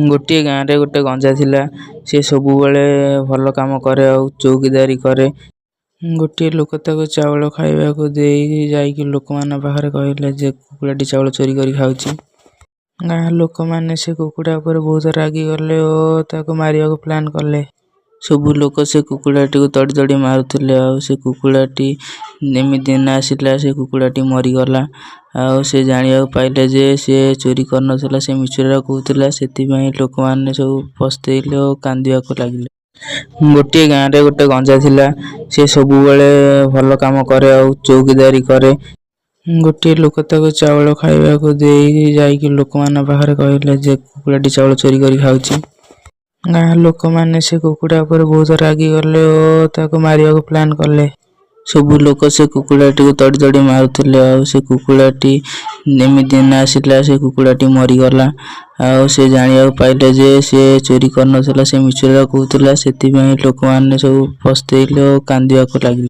गोटे गाँव रे गोटे गंजा थिला। से सबुबले भल काम करे और चौकीदारी करे। गोटे लोक ताको चावल खाइबा को देई जाइकी लोक मान पाखरे कहले जे कुकुड़ाटी चावल चोरी करी खाउची। गाँ लोक माने से कुकुड़ा पर बहुत रागी गले और ताको मारिया को प्लान करले। सबु लोक से कुकुड़ाटी को तड़ी तड़ी मारुथिले और से कुकुड़ाटी एमि दिन आसिला से कुकुड़ाटी मरी गला। और से जानिया पाइले जे से चोरी करनथला से मिछुरा कहूथला सेति पई लोक माने सब पस्तेइले और कांदिया को लागिले। गोटे गाँव रे गोटे गंजा थिला। से सबुबले भल काम करे और चौकीदारी करे। गोटे लोक ताको चावल खाइबा को देई जाइकी लोक मान पाखरे कहले जे कुकुड़ाटी चावल चोरी करी खाउची। गाँ लोक माने से कुकुड़ा पर बहुत रागी गले और ताको मारिया को प्लान करले। सबु लोक से कुकुड़ाटी को तड़ी तड़ी मारुथिले और से कुकुड़ाटी एमि दिन आसिला से कुकुड़ाटी मरी गला। और से जानिया पाइले जे से चोरी करनथला से मिछुरा कहूथला सेति पई लोक माने सब पस्तेइले और कांदिया को लागिले।